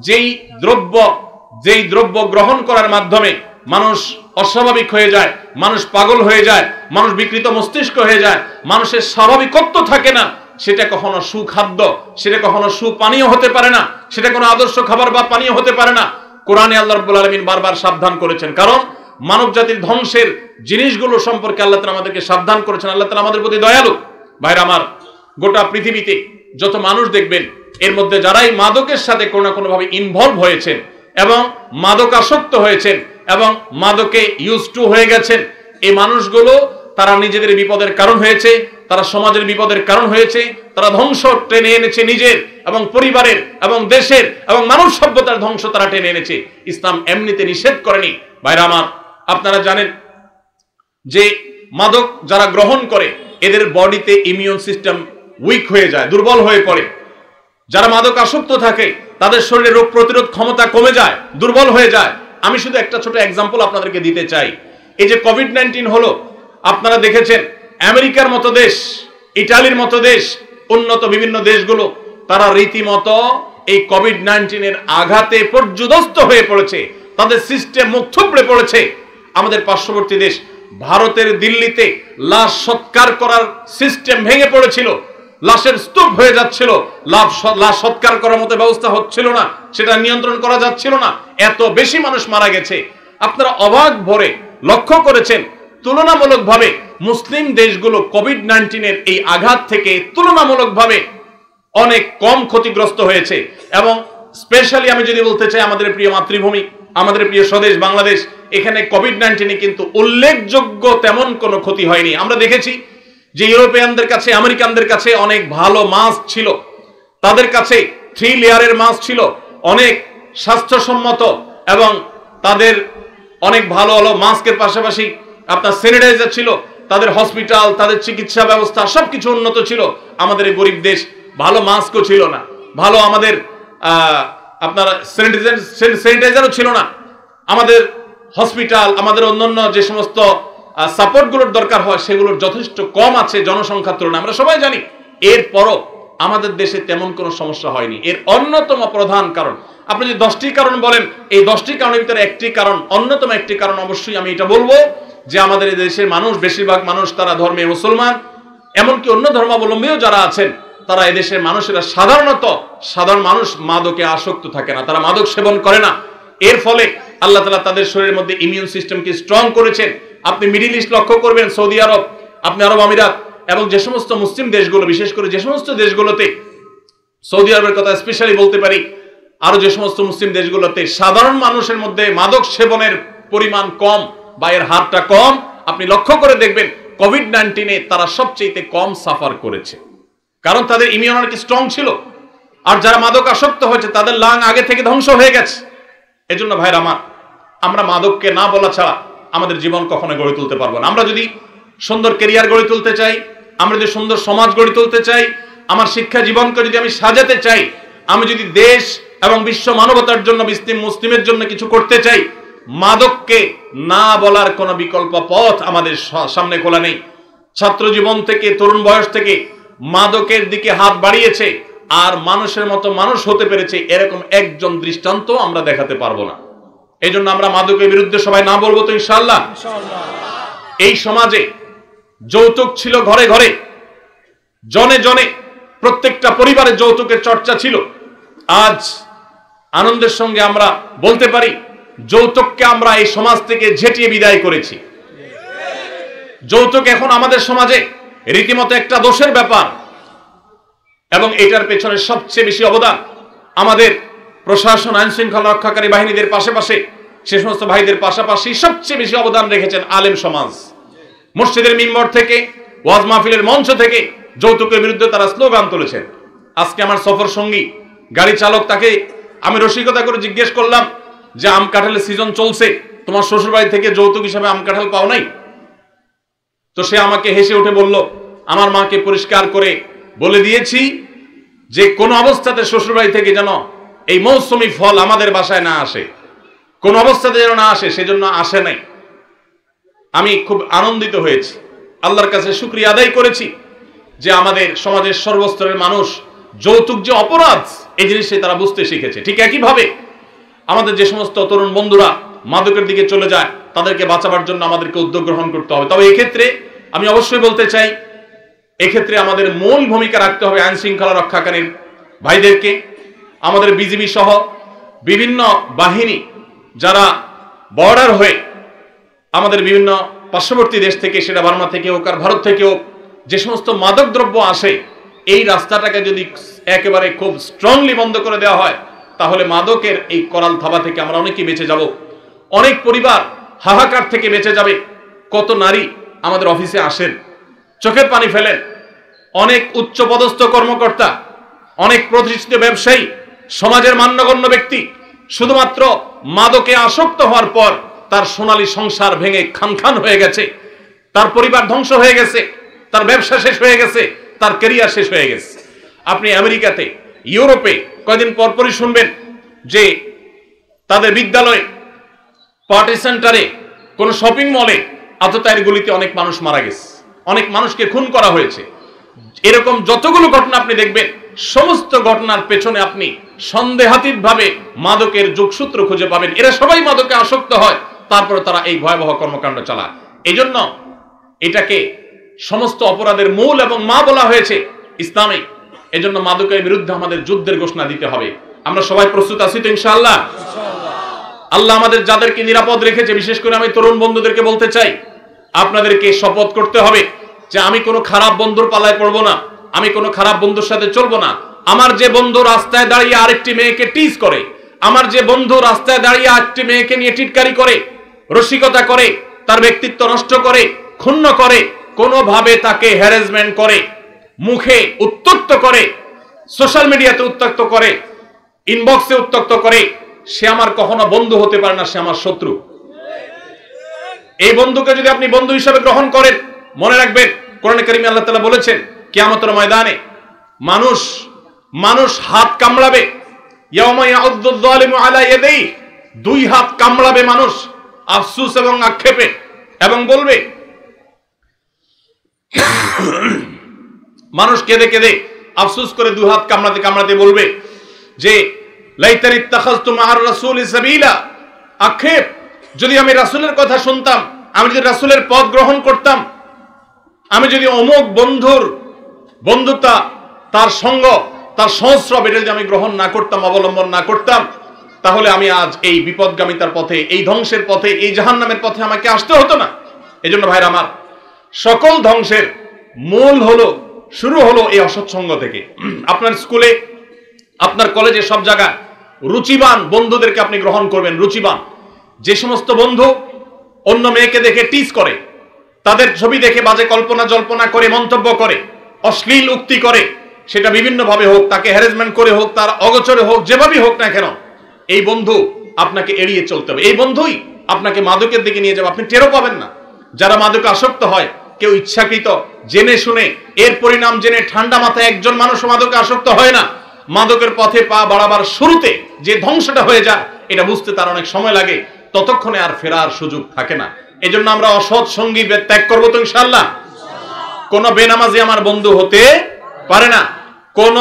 যেই দ্রব্য গ্রহণ করার মাধ্যমে মানুষ অস্বাভাবিক হয়ে যায়, মানুষ পাগল হয়ে যায়, মানুষ বিকৃত মস্তিষ্ক হয়ে যায়, মানুষের স্বাভাবিকত্ব থাকে না, সেটা কখনো সুখাদ্য, সেটা কখনো সুপানীয় হতে পারে না, সেটা কোনো আদর্শ খাবার বা পানীয় হতে পারে না। কোরআনে আল্লাহ রাব্বুল আলামিন বারবার সাবধান করেছেন, কারণ মানব জাতির ধ্বংসের জিনিসগুলো সম্পর্কে আল্লাহ তাআলা আমাদেরকে সাবধান করেছেন। আল্লাহ তাআলা আমাদের প্রতি দয়ালু। ভাইরা আমার, গোটা পৃথিবীতে যত মানুষ দেখবেন, এর মধ্যে যারাই মাদকের সাথে কোনো না কোনোভাবে ইনভলভ হয়েছেন এবং মাদক আসক্ত হয়েছেন এবং মাদকে ইউজ টু হয়ে গেছেন, এই মানুষগুলো তারা নিজেদের বিপদের কারণ হয়েছে, তারা সমাজের বিপদের কারণ হয়েছে, তারা ধ্বংস টেনে এনেছে নিজের এবং পরিবারের এবং দেশের এবং মানব সভ্যতার ধ্বংস তারা টেনে এনেছে। ইসলাম এমনিতে নিষেধ করেনি। ভাইরা আমার, আপনারা জানেন যে মাদক যারা গ্রহণ করে এদের বডিতে ইমিউন সিস্টেম উইক হয়ে যায়, দুর্বল হয়ে পড়ে। যারা মাদক আসক্ত থাকে তাদের শরীরে রোগ প্রতিরোধ ক্ষমতা কমে যায়, দুর্বল হয়ে যায়। আমি শুধু একটা ছোট এক্সাম্পল আপনাদেরকে দিতে চাই। এই যে কোভিড-19 হলো, আপনারা দেখেছেন আমেরিকার মতো দেশ, ইটালির মতো দেশ, উন্নত বিভিন্ন দেশগুলো তারা রীতিমতো এই কোভিড-19 এর আঘাতে পর্যুদস্ত হয়ে পড়েছে, তাদের সিস্টেম মুখ থুবড়ে পড়েছে। আমাদের পার্শ্ববর্তী দেশ ভারতের দিল্লিতে লাশ সৎকার করার সিস্টেম ভেঙে পড়েছিল, লাশের স্তূপ হয়ে যাচ্ছিল, লাশ সৎকার করার মতো ব্যবস্থা হচ্ছিল না, সেটা নিয়ন্ত্রণ করা যাচ্ছিল না, এত বেশি মানুষ মারা গেছে। আপনারা অবাক ভরে লক্ষ্য করেছেন, তুলনামূলকভাবে মুসলিম দেশগুলো কোভিড-19 এর এই আঘাত থেকে তুলনামূলকভাবে অনেক কম ক্ষতিগ্রস্ত হয়েছে। এবং স্পেশালি আমি যদি বলতে চাই, আমাদের প্রিয় মাতৃভূমি, আমাদের প্রিয় স্বদেশ বাংলাদেশ, এখানে কোভিড-19 কিন্তু উল্লেখযোগ্য তেমন কোনো ক্ষতি হয়নি। আমরা দেখেছি যে ইউরোপিয়ানদের কাছে, আমেরিকানদের কাছে অনেক ভালো মাস্ক ছিল, তাদের কাছে 3 লেয়ারের মাস্ক ছিল, অনেক স্বাস্থ্যসম্মত, এবং তাদের অনেক ভালো ভালো মাস্কের পাশাপাশি আপনার স্যানিটাইজার ছিল, তাদের হসপিটাল, তাদের চিকিৎসা ব্যবস্থা সবকিছু উন্নত ছিল। আমাদের এই গরিব দেশ ভালো মাস্কও ছিল না, ভালো আমাদের আপনার স্যানিটাইজারও ছিল না, আমাদের হসপিটাল, আমাদের অন্যান্য যে সমস্ত সাপোর্টগুলোর দরকার হয় সেগুলোর যথেষ্ট কম আছে জনসংখ্যার তুলনায়, আমরা সবাই জানি। এরপরও আমাদের দেশে তেমন কোনো সমস্যা হয়নি। এর অন্যতম প্রধান কারণ, আপনি যদি 10টি কারণ বলেন, এই 10টি কারণের ভিতরে একটি কারণ, অন্যতম একটি কারণ অবশ্যই আমি এটা বলবো যে আমাদের এই দেশের মানুষ, বেশিরভাগ মানুষ তারা ধর্মে মুসলমান, এমনকি অন্য ধর্মাবলম্বীও যারা আছেন, তারা এদেশের মানুষেরা সাধারণ মানুষ মাদকে আসক্ত থাকে না, তারা মাদক সেবন করে না। এর ফলে আল্লাহ তাআলা তাদের শরীরের মধ্যে ইমিউন সিস্টেমকে স্ট্রং করেছেন। আপনি মিডল ইস্ট লক্ষ্য করবেন, সৌদি আরব, আপনি আরব আমিরাত এবং যে সমস্ত মুসলিম দেশগুলো, বিশেষ করে যে সমস্ত দেশগুলোতে, সৌদি আরবের কথা স্পেশালি বলতে পারি, আরো যে সমস্ত মুসলিম দেশগুলোতে সাধারণ মানুষের মধ্যে মাদক সেবনের পরিমাণ কম বা এর হারটা কম, আপনি লক্ষ্য করে দেখবেন কোভিড-19 তারা সবচেয়ে কম সাফার করেছে, কারণ তাদের ইমিউনিটি স্ট্রং ছিল। আর যারা মাদক আসক্ত হয়েছে তাদের লাং আগে থেকে ধ্বংস হয়ে গেছে। এজন্য ভাইরা আমার, আমরা মাদককে না বলা ছাড়া আমাদের জীবন কখনো গড়ে তুলতে পারবো না। আমরা যদি সুন্দর ক্যারিয়ার গড়ে তুলতে চাই, আমরা যদি সুন্দর সমাজ গড়ে তুলতে চাই, আমার শিক্ষা জীবনকে যদি আমি সাজাতে চাই, আমি যদি দেশ এবং বিশ্ব মানবতার জন্য, মুসলিমের জন্য কিছু করতে চাই, মাদককে না বলার কোনো বিকল্প পথ আমাদের সামনে খোলা নেই। ছাত্র জীবন থেকে, তরুণ বয়স থেকে মাদকের দিকে হাত বাড়িয়েছে, আর মানুষের মতো মানুষ হতে পেরেছে এরকম একজন দৃষ্টান্ত আমরা দেখাতে পারবো না। এই জন্য আমরা মাদকের বিরুদ্ধে সবাই না বলবো তো ইনশাআল্লাহ। এই সমাজে যৌতুক ছিল ঘরে ঘরে, জনে জনে, প্রত্যেকটা পরিবারে যৌতুকের চর্চা ছিল। আজ আনন্দের সঙ্গে আমরা বলতে পারি যৌতুককে আমরা এই সমাজ থেকে ঝেঁটিয়ে বিদায় করেছি। যৌতুক এখন আমাদের সমাজে রীতিমতো একটা দোষের ব্যাপার, এবং এটার পেছনে সবচেয়ে বেশি অবদান আমাদের প্রশাসন, আইন শৃঙ্খলা রক্ষাকারী বাহিনীদের পাশাপাশি, সে সমস্ত ভাইদের পাশাপাশি সবচেয়ে বেশি অবদান রেখেছেন আলেম সমাজ। মসজিদের মিম্বর থেকে, ওয়াজ মাহফিলের মঞ্চ থেকে যৌতুকের বিরুদ্ধে তারা স্লোগান তুলেছেন। আজকে আমার সফর সঙ্গী গাড়ি চালক, তাকে আমি রসিকতা করে জিজ্ঞেস করলাম যে আম কাঁঠালের সিজন চলছে, তোমার শ্বশুর বাড়ি থেকে যৌতুক হিসাবে আম কাঁঠাল পাও নাই? তো সে আমাকে হেসে উঠে বলল, আমার মাকে পরিষ্কার করে বলে দিয়েছি যে কোন অবস্থাতে শ্বশুর বাড়ি থেকে যেন এই মৌসুমী ফল আমাদের বাসায় না আসে, কোন অবস্থাতে যেন না আসে, সেজন্য আসে নাই। আমি খুব আনন্দিত হয়েছি, আল্লাহর কাছে শুকরিয়া আদায় করেছি যে আমাদের সমাজের সর্বস্তরের মানুষ যৌতুক যে অপরাধ এই জিনিসটি তারা বুঝতে শিখেছে। ঠিক একইভাবে আমাদের যে সমস্ত তরুণ বন্ধুরা মাদকের দিকে চলে যায়, তাদেরকে বাঁচাবার জন্য আমাদেরকে উদ্যোগ গ্রহণ করতে হবে। তবে এক্ষেত্রে আমি অবশ্যই বলতে চাই, এক্ষেত্রে আমাদের মূল ভূমিকা রাখতে হবে আইন শৃঙ্খলা রক্ষাকারী ভাইদেরকে। আমাদের বিজিবি সহ বিভিন্ন বাহিনী যারা বর্ডার হয়ে আমাদের বিভিন্ন পার্শ্ববর্তী দেশ থেকে, সেটা বার্মা থেকে হোক আর ভারত থেকে হোক, যে সমস্ত মাদক দ্রব্য আসে, এই রাস্তাটাকে যদি একেবারে খুব স্ট্রংলি বন্ধ করে দেওয়া হয়, তাহলে মাদকের এই করাল থাবা থেকে আমরা অনেকেই বেঁচে যাব। অনেক পরিবার হাহাকার থেকে বেঁচে যাবে। কত নারী আমাদের অফিসে আসেন, চোখের পানি ফেলেন। অনেক উচ্চপদস্থ কর্মকর্তা, অনেক প্রতিষ্ঠিত ব্যবসায়ী, সমাজের মান্যগণ্য ব্যক্তি শুধুমাত্র মাদকে আসক্ত হওয়ার পর তার সোনালী সংসার ভেঙে খান খান হয়ে গেছে, তার পরিবার ধ্বংস হয়ে গেছে, তার ব্যবসা শেষ হয়ে গেছে, তার ক্যারিয়ার শেষ হয়ে গেছে। আপনি আমেরিকাতে, ইউরোপে কয়েকদিন পরপরই শুনবেন যে তাদের বিদ্যালয়ে, পার্টি সেন্টারে, কোন শপিং মলে আততায়ীর গুলিতে অনেক মানুষ মারা গেছে, অনেক মানুষকে খুন করা হয়েছে। এরকম যতগুলো ঘটনা আপনি দেখবেন, সমস্ত ঘটনার পেছনে আপনি সন্দেহাতীত ভাবে মাদকের যোগসূত্র খুঁজে পাবেন। এরা সবাই মাদকে আসক্ত হয়, তারপরে তারা এই ভয়াবহ কর্মকাণ্ড চালায়। এই জন্য এটাকে সমস্ত অপরাধের মূল এবং মা বলা হয়েছে ইসলামে। এজন্য মাদকের বিরুদ্ধে আমাদের যুদ্ধের ঘোষণা দিতে হবে। আমরা সবাই প্রস্তুত আছি তো ইনশাআল্লাহ? আল্লাহ আমাদের যাদেরকে নিরাপদ রেখেছে, বিশেষ করে আমি তরুণ বন্ধুদেরকে বলতে চাই, আপনাদেরকে শপথ করতে হবে যে আমি কোনো খারাপ বন্ধুর পালায় পড়বো না, আমি কোনো খারাপ বন্ধুর সাথে চলবো না। আমার যে বন্ধু রাস্তায় দাঁড়িয়ে আরেকটি মেয়েকে টিজ করে, আমার যে বন্ধু রাস্তায় দাঁড়িয়ে আরেকটি মেয়েকে নিয়ে টিটকারি করে, রসিকতা করে, তার ব্যক্তিত্ব নষ্ট করে, ক্ষুণ্ণ করে, কোনোভাবে তাকে হ্যারাসমেন্ট করে, মুখে উত্ত্যক্ত করে, সোশ্যাল মিডিয়াতে উত্ত্যক্ত করে, ইনবক্সে উত্ত্যক্ত করে, সে আমার কখনো বন্ধু হতে পারে না, সে আমার শত্রু। এই বন্ধুকে যদি আপনি বন্ধু হিসেবে গ্রহণ করেন, মনে রাখবেন কোরআনে কারিমে আল্লাহ তাআলা বলেছেন কিয়ামতের ময়দানে মানুষ হাত কামড়াবে, ইয়াউমা ইয়াউদ্দুয যালিমু আলা ইয়াদাইহি, দুই হাত কামড়াবে মানুষ আফসোস এবং আক্ষেপে, এবং বলবে, মানুষ কেঁদে কেঁদে আফসোস করে দুই হাত কামড়াতে কামড়াতে বলবে যে লাইতানি ইত্তাখাযতু মা'আর রাসূলি সাবিলা, আক্ষেপ, যদি আমি রাসূলের কথা শুনতাম, আমি যদি রাসূলের পথ গ্রহণ করতাম, আমি যদি অমুক বন্ধুর বন্ধুতা, তার সঙ্গ, তার সংস্রব, এটা যদি আমি গ্রহণ না করতাম, অবলম্বন না করতাম, তাহলে আমি আজ এই বিপদগামিতার পথে, এই ধ্বংসের পথে, এই জাহান্নামের পথে আমাকে আসতে হতো না। এজন্য ভাইরা আমার, সকল ধ্বংসের মূল হলো, শুরু হলো এই অসৎসঙ্গ থেকে। আপনার স্কুলে, আপনার কলেজে, সব জায়গায় রুচিবান বন্ধুদেরকে আপনি গ্রহণ করবেন। রুচিবান, যে সমস্ত বন্ধু অন্য মেয়েকে দেখে টিজ করে, তাদের ছবি দেখে বাজে কল্পনা জল্পনা করে, মন্তব্য করে, অশ্লীল উক্তি করে, সেটা বিভিন্ন ভাবে হোক, তাকে হ্যারাসমেন্ট করে হোক, তার অগোচরে হোক, যেভাবেই হোক না কেন, এই বন্ধু আপনাকে এড়িয়ে চলতে হবে। এই বন্ধুই আপনাকে মাদকের দিকে নিয়ে যাবে, আপনি টেরও পাবেন না। যারা মাদকে আসক্ত হয়, কেউ ইচ্ছাকৃত জেনে শুনে, এর পরিণাম জেনে ঠান্ডা মাথায় একজন মানুষ মাদকে আসক্ত হয় না। মাদকের পথে পা বাড়াবার শুরুতে যে ধ্বংসটা হয়ে যায়, এটা বুঝতে তার অনেক সময় লাগে, ততক্ষণে আর ফেরার সুযোগ থাকে না। এজন্য আমরা অসৎ সঙ্গী ত্যাগ করবো তো ইনশাআল্লাহ। কোন বেনামাজি আমার বন্ধু হতে পারে না, কোন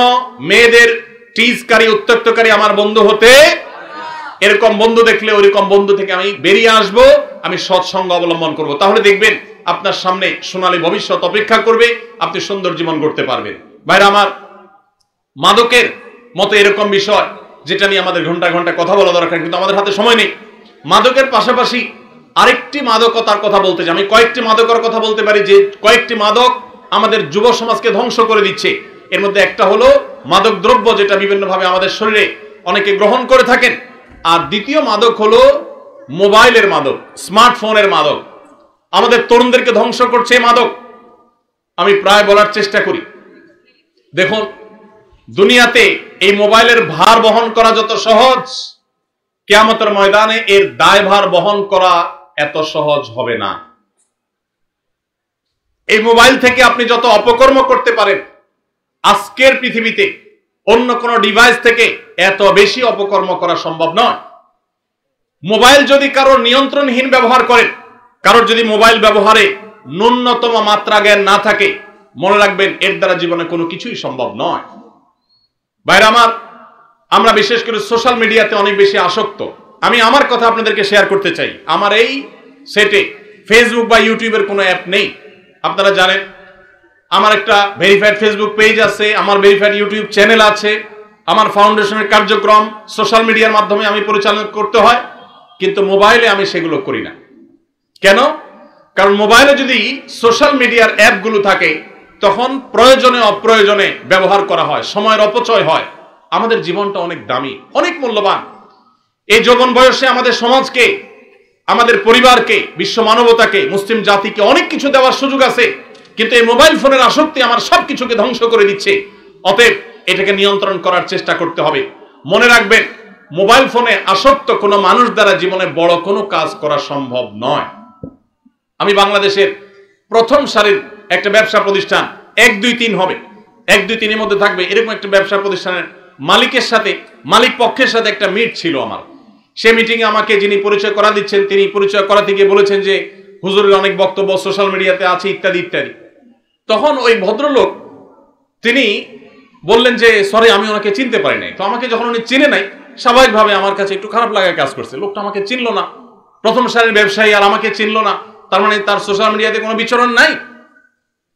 মেয়েদের টিজকারী উত্ত্যক্তকারী আমার বন্ধু হতে, এরকম বন্ধু দেখলে ওইরকম বন্ধু থেকে আমি বেরিয়ে আসব, আমি সৎসঙ্গ অবলম্বন করব। তাহলে দেখবেন আপনার সামনে সোনালী ভবিষ্যৎ অপেক্ষা করবে, আপনি সুন্দর জীবন গড়তে পারবেন। ভাইরা আমার, মাদকের মতো এরকম বিষয় যেটা নিয়ে আমাদের ঘন্টা ঘন্টা কথা বলা দরকার, কিন্তু আমাদের হাতে সময় নেই। মাদকের পাশাপাশি আরেকটি মাদকতার কথা বলতে চাই। আমি কয়েকটি মাদকের কথা বলতে পারি, যে কয়েকটি মাদক আমাদের যুব সমাজকে ধ্বংস করে দিচ্ছে। এর মধ্যে একটা হলো মাদক দ্রব্য, যেটা বিভিন্নভাবে আমাদের শরীরে অনেকে গ্রহণ করে থাকেন। আর দ্বিতীয় মাদক হলো মোবাইলের মাদক, স্মার্টফোনের মাদক। আমাদের তরুণদেরকে ধ্বংস করছে এই মাদক। আমি প্রায় বলার চেষ্টা করি, দেখুন দুনিয়াতে এই মোবাইলের ভার বহন করা যত সহজ, কিয়ামতের ময়দানে এর দায়ভার বহন করা এত সহজ হবে না। এই মোবাইল থেকে আপনি যত অপকর্ম করতে পারেন, আজকের পৃথিবীতে অন্য কোন ডিভাইস থেকে এত বেশি অপকর্ম করা সম্ভব নয়। মোবাইল যদি কারোর নিয়ন্ত্রণহীন ব্যবহার করেন, কারোর যদি মোবাইল ব্যবহারে ন্যূনতম মাত্রা জ্ঞান না থাকে, মনে রাখবেন এর দ্বারা জীবনে কোনো কিছুই সম্ভব নয়। ভাইরা আমার, আমরা বিশেষ করে সোশ্যাল মিডিয়াতে অনেক বেশি আসক্ত। আমি আমার কথা আপনাদেরকে শেয়ার করতে চাই। আমার এই সেটে ফেসবুক বা ইউটিউবের কোনো অ্যাপ নেই। আপনারা জানেন আমার একটা ভেরিফাইড ফেসবুক পেজ আছে, আমার ভেরিফাইড ইউটিউব চ্যানেল আছে, আমার ফাউন্ডেশনের কার্যক্রম সোশ্যাল মিডিয়ার মাধ্যমে আমি পরিচালনা করতে হয়, কিন্তু মোবাইলে আমি সেগুলো করি না। কেন? কারণ মোবাইলে যদি সোশ্যাল মিডিয়ার অ্যাপগুলো থাকে, তখন প্রয়োজনে অপ্রয়োজনে ব্যবহার করা হয়, সময়ের অপচয় হয়। আমাদের জীবনটা অনেক দামি, অনেক মূল্যবান। এই যৌবন বয়সে আমাদের সমাজকে, আমাদের পরিবারকে, বিশ্ব মানবতাকে, মুসলিম জাতিকে অনেক কিছু দেওয়ার সুযোগ আছে, কিন্তু এই মোবাইল ফোনের আসক্তি আমার সবকিছুকে ধ্বংস করে দিচ্ছে। অতএব এটাকে নিয়ন্ত্রণ করার চেষ্টা করতে হবে। মনে রাখবেন, মোবাইল ফোনে আসক্ত কোনো মানুষ দ্বারা জীবনে বড় কোনো কাজ করা সম্ভব নয়। আমি বাংলাদেশের প্রথম সারির একটা ব্যবসা প্রতিষ্ঠান, 1, 2, 3 হবে, 1, 2, 3 এর মধ্যে থাকবে, এরকম একটা ব্যবসা প্রতিষ্ঠানের মালিকের সাথে, মালিক পক্ষের সাথে একটা মিট ছিল আমার। সে মিটিংয়ে আমাকে যিনি পরিচয় করা দিচ্ছেন, তিনি পরিচয় করাতে গিয়ে বলেছেন যে হুজুরের অনেক বক্তব্য সোশ্যাল মিডিয়াতে আছে ইত্যাদি ইত্যাদি। তখন ওই ভদ্রলোক তিনি বললেন যে সরি, আমি ওনাকে চিনতে পারি নাই। তো আমাকে যখন উনি চিনে নাই, স্বাভাবিকভাবে আমার কাছে একটু খারাপ লাগার কাজ করছে। লোকটা আমাকে চিনলো না, প্রথম সারির ব্যবসায়ী, আর আমাকে চিনলো না, তার মানে তার সোশ্যাল মিডিয়াতে কোনো বিচরণ নাই।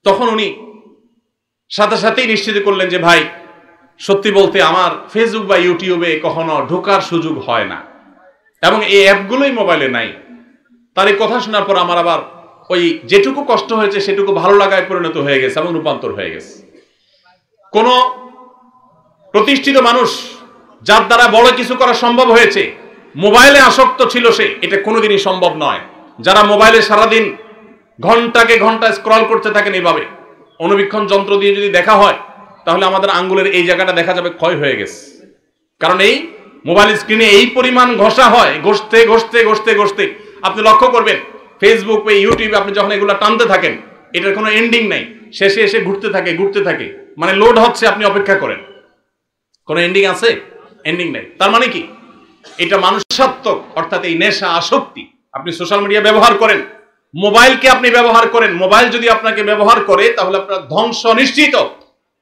তখন উনি সাথে সাথেই নিশ্চিত করলেন যে ভাই, সত্যি বলতে আমার ফেসবুক বা ইউটিউবে কখনো ঢোকার সুযোগ হয় না, এবং এই অ্যাপগুলোই মোবাইলে নাই। তার এই কথা শোনার পর আমার আবার ওই যেটুকু কষ্ট হয়েছে সেটুকু ভালো লাগায় পরিণত হয়ে গেছে এবং রূপান্তর হয়ে গেছে। কোন প্রতিষ্ঠিত মানুষ যার দ্বারা বড় কিছু করা সম্ভব হয়েছে, মোবাইলে আসক্ত ছিল সে, এটা কোনোদিনই সম্ভব নয়। যারা মোবাইলে সারাদিন ঘন্টাকে ঘন্টা স্ক্রল করতে থাকেন, এইভাবে অনুবীক্ষণ যন্ত্র দিয়ে যদি দেখা হয়, তাহলে আমাদের আঙ্গুলের এই জায়গাটা দেখা যাবে ক্ষয় হয়ে গেছে। কারণ এই মোবাইল স্ক্রিনে এই পরিমাণ ঘষা হয়, ঘষতে ঘষতে ঘষতে ঘষতে আপনি লক্ষ্য করবেন ফেসবুক বা ইউটিউবে আপনি যখন এগুলো টানতে থাকেন, এটার কোনো এন্ডিং নাই, শেষে এসে ঘুরতে থাকে, মানে লোড হচ্ছে, আপনি অপেক্ষা করেন। কোনো এন্ডিং আছে? এন্ডিং নাই। তার মানে কি? এটা মানুষাত্মক, অর্থাৎ এই নেশা, আসক্তি। আপনি সোশ্যাল মিডিয়া ব্যবহার করেন, মোবাইলকে আপনি ব্যবহার করেন, মোবাইল যদি আপনাকে ব্যবহার করে তাহলে আপনার ধ্বংস নিশ্চিত।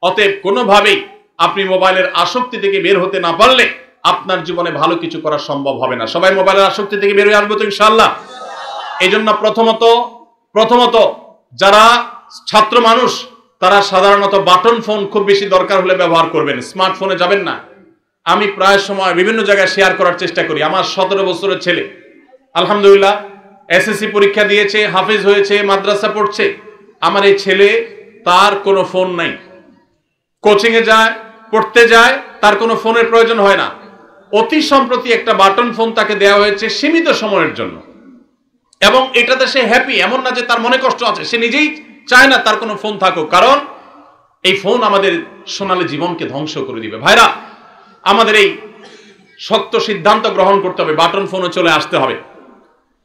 অতএব কোনোভাবেই আপনি মোবাইলের আসক্তি থেকে বের হতে না পারলে আপনার জীবনে ভালো কিছু করা সম্ভব হবে না। সবাই মোবাইলের আসক্তি থেকে বের হয়ে আসবো তো ইনশাআল্লাহ। এই জন্য প্রথমত যারা ছাত্র মানুষ, তারা সাধারণত বাটন ফোন খুব বেশি দরকার হলে ব্যবহার করবেন, স্মার্টফোনে যাবেন না। আমি প্রায় সময় বিভিন্ন জায়গায় শেয়ার করার চেষ্টা করি। আমার 17 বছরের ছেলে আলহামদুলিল্লাহ এসএসসি পরীক্ষা দিয়েছে, হাফেজ হয়েছে, মাদ্রাসা পড়ছে। আমার এই ছেলে, তার কোনো ফোন নাই, কোচিং এ যায়, পড়তে যায়, তার কোনো ফোনের প্রয়োজন হয় না। অতি সম্প্রতি একটা বাটন ফোন তাকে দেওয়া হয়েছে সীমিত সময়ের জন্য, এবং এটাতে সে হ্যাপি। এমন না যে তার মনে কষ্ট আছে, সে নিজেই চায় না তার কোনো ফোন থাকুক, কারণ এই ফোন আমাদের সোনালী জীবনকে ধ্বংস করে দিবে। ভাইরা, আমাদের এই শক্ত সিদ্ধান্ত গ্রহণ করতে হবে, বাটন ফোনে চলে আসতে হবে।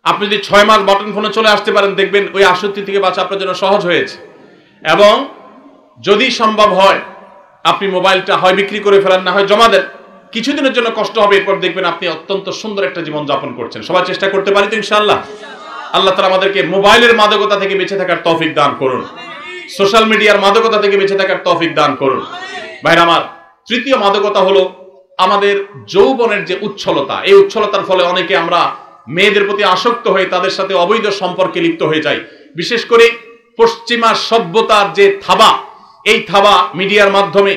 আপনি যদি 6 মাস বাটন ফোনে চলে আসতে পারেন, দেখবেন ওই আসক্তি থেকে বাঁচা আপনার জন্য সহজ হয়েছে। এবং যদি সম্ভব হয় আপনি মোবাইলটা হয় বিক্রি করে ফেলেন, না হয় জমা দেন, কিছুদিনের জন্য কষ্ট হবে, এরপর দেখবেন আপনি অত্যন্ত সুন্দর একটা জীবন যাপন করছেন। সবাই চেষ্টা করতে পারি তো ইনশাআল্লাহ। আল্লাহ তাআলা আমাদেরকে মোবাইলের মাদকতা থেকে বেঁচে থাকার তৌফিক দান করুন, সোশ্যাল মিডিয়ার মাদকতা থেকে বেঁচে থাকার তৌফিক দান করুন। ভাইরা আমার, তৃতীয় মাদকতা হলো আমাদের যৌবনের যে উচ্ছলতা। এই উচ্ছলতার ফলে অনেকে আমরা মেয়েদের প্রতি আসক্ত হয়ে তাদের সাথে অবৈধ সম্পর্কে লিপ্ত হয়ে যাই। বিশেষ করে পশ্চিমা সভ্যতার যে থাবা, এই থাবা মিডিয়ার মাধ্যমে,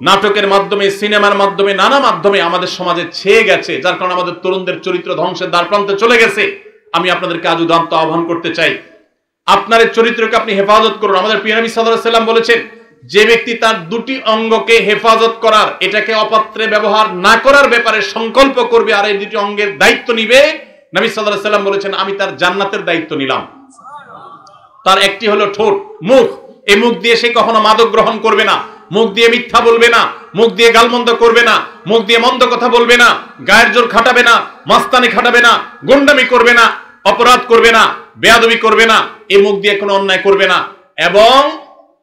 নাটকের মাধ্যমে, সিনেমার মাধ্যমে, নানা মাধ্যমে আমাদের সমাজে ছেয়ে গেছে, যার কারণে আমাদের তরুণদের চরিত্র ধ্বংসের দ্বারপ্রান্তে চলে গেছে। আমি আপনাদেরকে আজ উদাত্ত আহ্বান করতে চাই, আপনার চরিত্রকে আপনি হেফাজত করুন। আমাদের প্রিয় নবী সাল্লাল্লাহু আলাইহি সাল্লাম বলেছেন, যে ব্যক্তি তার দুটি অঙ্গকে হেফাজত করার, এটাকে অপাত্রে ব্যবহার না করার ব্যাপারে সংকল্প করবে আর এই দুটি অঙ্গের দায়িত্ব নিবে, নবী সাল্লাল্লাহু আলাইহি সাল্লাম বলেছেন, আমি তার জান্নাতের দায়িত্ব নিলাম। তার একটি হলো ঠোঁট, মুখ। এই মুখ দিয়ে সে কখনো মাদক গ্রহণ করবে না, মুখ দিয়ে মিথ্যা বলবে না, মুখ দিয়ে গালমন্দ করবে না, মুখ দিয়ে মন্দ কথা বলবে না, গায়ের জোর খাটাবে না, মাস্তানি খাটাবে না, গুন্ডামি করবে না, অপরাধ করবে না, বেয়াদবি করবে না, এই মুখ দিয়ে কোনো অন্যায় করবে না। এবং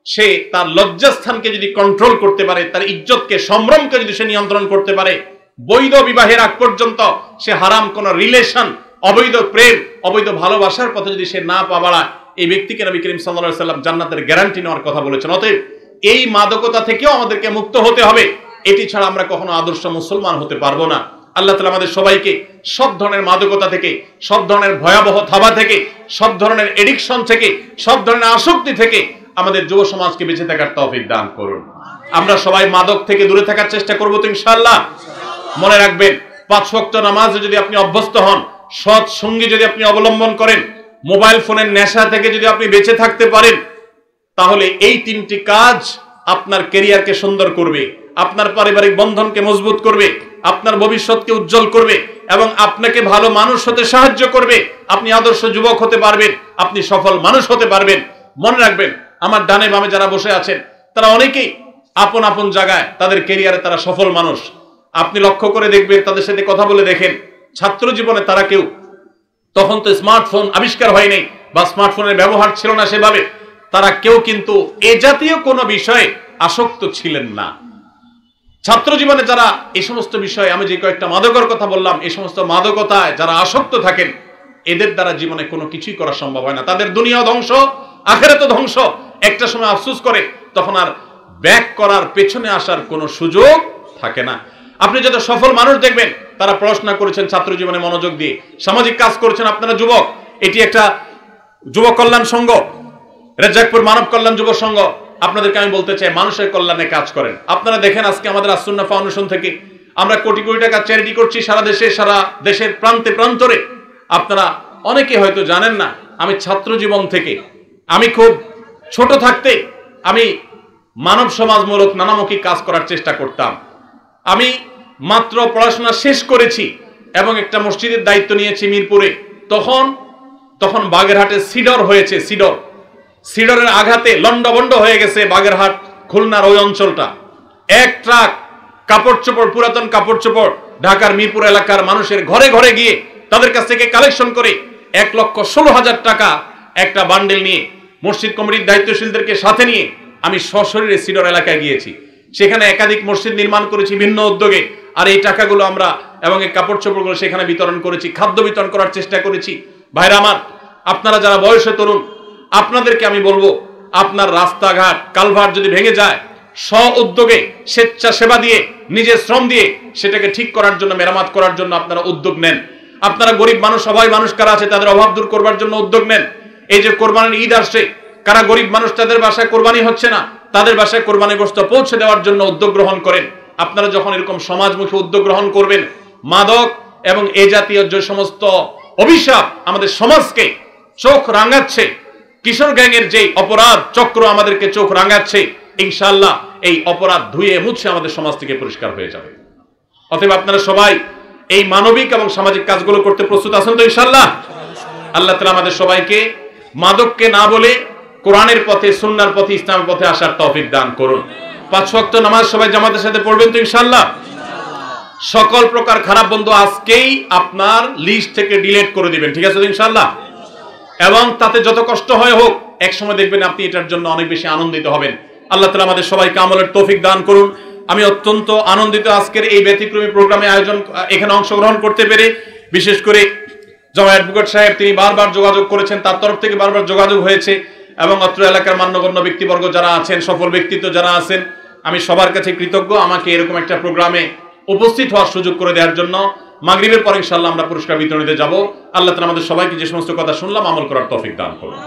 সে তার লজ্জাস্থানকে যদি কন্ট্রোল করতে পারে, তার ইজ্জতকে, সম্ভ্রমকে যদি সে নিয়ন্ত্রণ করতে পারে, বৈধ বিবাহের আগ পর্যন্ত সে হারাম কোন রিলেশন, অবৈধ প্রেম, অবৈধ ভালোবাসার পথে যদি সে না পা বাড়ায়, এই ব্যক্তিকে নবী করিম সাল্লাল্লাহু আলাইহি সাল্লাম জান্নাতের গ্যারান্টি নেওয়ার কথা বলেছেন। অতএব এই মাদকতা থেকেও আমাদেরকে মুক্ত হতে হবে। এটি ছাড়া আমরা কখনো আদর্শ মুসলমান হতে পারবো না। আল্লাহ তাআলা আমাদের সবাইকে সব ধরনের মাদকতা থেকে, সব ধরনের ভয়াবহ থাবা থেকে, সব ধরনের এডিকশন থেকে, সব ধরনের আসক্তি থেকে আমাদের যুব সমাজকে বেঁচে থাকার তৌফিক দান করুন। আমরা সবাই মাদক থেকে দূরে থাকার চেষ্টা করবো তো ইনশাআল্লাহ। মনে রাখবেন, 5 ওয়াক্ত নামাজে যদি আপনি অভ্যস্ত হন, সৎ সঙ্গী যদি আপনি অবলম্বন করেন, মোবাইল ফোনের নেশা থেকে যদি আপনি বেঁচে থাকতে পারেন, তাহলে এই 3টি কাজ আপনার ক্যারিয়ারকে সুন্দর করবে, আপনার পারিবারিক বন্ধনকে মজবুত করবে, আপনার ভবিষ্যৎকে উজ্জ্বল করবে এবং আপনাকে ভালো মানুষ হতে সাহায্য করবে। আপনি আদর্শ যুবক হতে পারবেন, আপনি সফল মানুষ হতে পারবেন। মনে রাখবেন, আমার ডানে বামে যারা বসে আছেন তারা অনেকেই আপন আপন জায়গায় তাদের ক্যারিয়ারে তারা সফল মানুষ। আপনি লক্ষ্য করে দেখবেন, তাদের সাথে কথা বলে দেখেন, ছাত্র জীবনে তারা কেউ, তখন তো স্মার্টফোন আবিষ্কার হয়নি বা স্মার্টফোনের ব্যবহার ছিল না সেভাবে, তারা কেউ কিন্তু এ জাতীয় কোনো বিষয়ে আসক্ত ছিলেন না। ছাত্র জীবনে যারা এই সমস্ত বিষয়ে, আমি যে কয়েকটা মাদকের কথা বললাম, এই সমস্ত মাদকতায় যারা আসক্ত থাকেন, এদের দ্বারা জীবনে কোনো কিছুই করা সম্ভব হয় না। তাদের দুনিয়াও ধ্বংস, আখিরাতও ধ্বংস। একটা সময় আফসোস করে তখন আর ব্যাক করার, পেছনে আসার কোনো সুযোগ থাকে না। আপনি যত সফল মানুষ দেখবেন, তারা পড়াশোনা করেছেন ছাত্র জীবনে মনোযোগ দিয়ে, সামাজিক কাজ করেছেন। আপনারা যুবক, এটি একটা যুব কল্যাণ সংঘ, রেজাকপুর মানব কল্যাণ যুব সংঘ। আপনাদেরকে আমি বলতে চাই, মানুষের কল্যাণে কাজ করেন। আপনারা দেখেন, আজকে আমাদের আসুন্নাহ ফাউন্ডেশন থেকে আমরা কোটি কোটি টাকা চ্যারিটি করছি সারা দেশে, সারা দেশের প্রান্তে প্রান্তরে। আপনারা অনেকে হয়তো জানেন না, আমি ছাত্র জীবন থেকে, আমি খুব ছোট থাকতে আমি মানব সমাজমূলক নানামুখী কাজ করার চেষ্টা করতাম। আমি মাত্র পড়াশোনা শেষ করেছি এবং একটা মসজিদের দায়িত্ব নিয়েছি মিরপুরে। তখন বাগেরহাটে সিডর হয়েছে, সিডরের আঘাতে লন্ডভন্ড হয়ে গেছে বাগেরহাট, খুলনার ওই অঞ্চলটা। এক ট্রাক কাপড় চোপড়, পুরাতন কাপড় চোপড় ঢাকার মিরপুর এলাকার মানুষের ঘরে ঘরে গিয়ে তাদের কাছ থেকে কালেকশন করে 1,16,000 টাকা একটা বান্ডেল নিয়ে, মসজিদ কমিটির দায়িত্বশীলদেরকে সাথে নিয়ে আমি সশরীরে সিডর এলাকায় গিয়েছি। সেখানে একাধিক মসজিদ নির্মাণ করেছি ভিন্ন উদ্যোগে। আর এই টাকাগুলো আমরা এবং এই কাপড় চোপড়গুলো সেখানে বিতরণ করেছি, খাদ্য বিতরণ করার চেষ্টা করেছি। ভাইরা আমার, আপনারা যারা বয়সে তরুণ, আপনাদেরকে আমি বলবো, আপনার রাস্তাঘাট কালভার্ট যদি ভেঙে যায়, স্ব উদ্যোগে স্বেচ্ছাসেবা দিয়ে, নিজের শ্রম দিয়ে সেটাকে ঠিক করার জন্য, মেরামত করার জন্য আপনারা উদ্যোগ নেন। আপনারা গরিব মানুষ, সবাই মানুষ কারা আছে তাদের অভাব দূর করবার জন্য উদ্যোগ নেন। এই যে কোরবানির ঈদ আসছে, কারা গরিব মানুষ তাদের বাসায় কোরবানি হচ্ছে না, তাদের বাসায় কোরবানি গোশত পৌঁছে দেওয়ার জন্য উদ্যোগ গ্রহণ করেন। আপনারা যখন এরকম সমাজমুখী উদ্যোগ গ্রহণ করবেন, মাদক এবং এ জাতীয় যে সমস্ত অভিশাপ আমাদের সমাজকে চোখ রাঙাচ্ছে, কিশোর গ্যাংয়ের যে অপরাধ চক্র আমাদেরকে চোখ রাঙাচ্ছে, ইনশাআল্লাহ এই অপরাধ ধুয়ে মুছে আমাদের সমাজ থেকে পরিষ্কার হয়ে যাবে। অতএব আপনারা সবাই এই মানবিক এবং সামাজিক কাজগুলো করতে প্রস্তুত আছেন তো ইনশাআল্লাহ? আল্লাহ তাআলা আমাদের সবাইকে মাদককে না বলে কোরআনের পথে, সুন্নাহর পথে, ইসলামের পথে আসার তৌফিক দান করুন। 5 ওয়াক্ত নামাজ সবাই জামাতের সাথে পড়বেন তো ইনশাআল্লাহ? সকল প্রকার খারাপ বন্ধু আজকেই আপনার লিস্ট থেকে ডিলিট করে দিবেন, ঠিক আছে তো ইনশাআল্লাহ? এবং তাতে যত কষ্ট হয় হোক, এক সময় দেখবেন আপনি এটার জন্য অনেক বেশি আনন্দিত হবেন। আল্লাহ তাআলা আমাদের সবাইকে আমলের তৌফিক দান করুন। আমি অত্যন্ত আনন্দিত আজকের এই ব্যতিক্রমী প্রোগ্রামে আয়োজন, এখানে অংশগ্রহণ করতে পেরে। বিশেষ করে জনাব অ্যাডভোকেট সাহেব, তিনি বারবার যোগাযোগ করেছেন, তার তরফ থেকে বারবার যোগাযোগ হয়েছে এবং অত্র এলাকার মান্যগণ্য ব্যক্তিবর্গ যারা আছেন, সফল ব্যক্তিত্ব যারা আছেন, আমি সবার কাছে কৃতজ্ঞ আমাকে এরকম একটা প্রোগ্রামে উপস্থিত হওয়ার সুযোগ করে দেওয়ার জন্য। মাগরিবের পর ইনশাআল্লাহ আমরা পুরস্কার বিতরণীতে যাব। আল্লাহ তাআলা আমাদের সবাইকে যে সমস্ত কথা শুনলাম আমল করার তৌফিক দান করুন।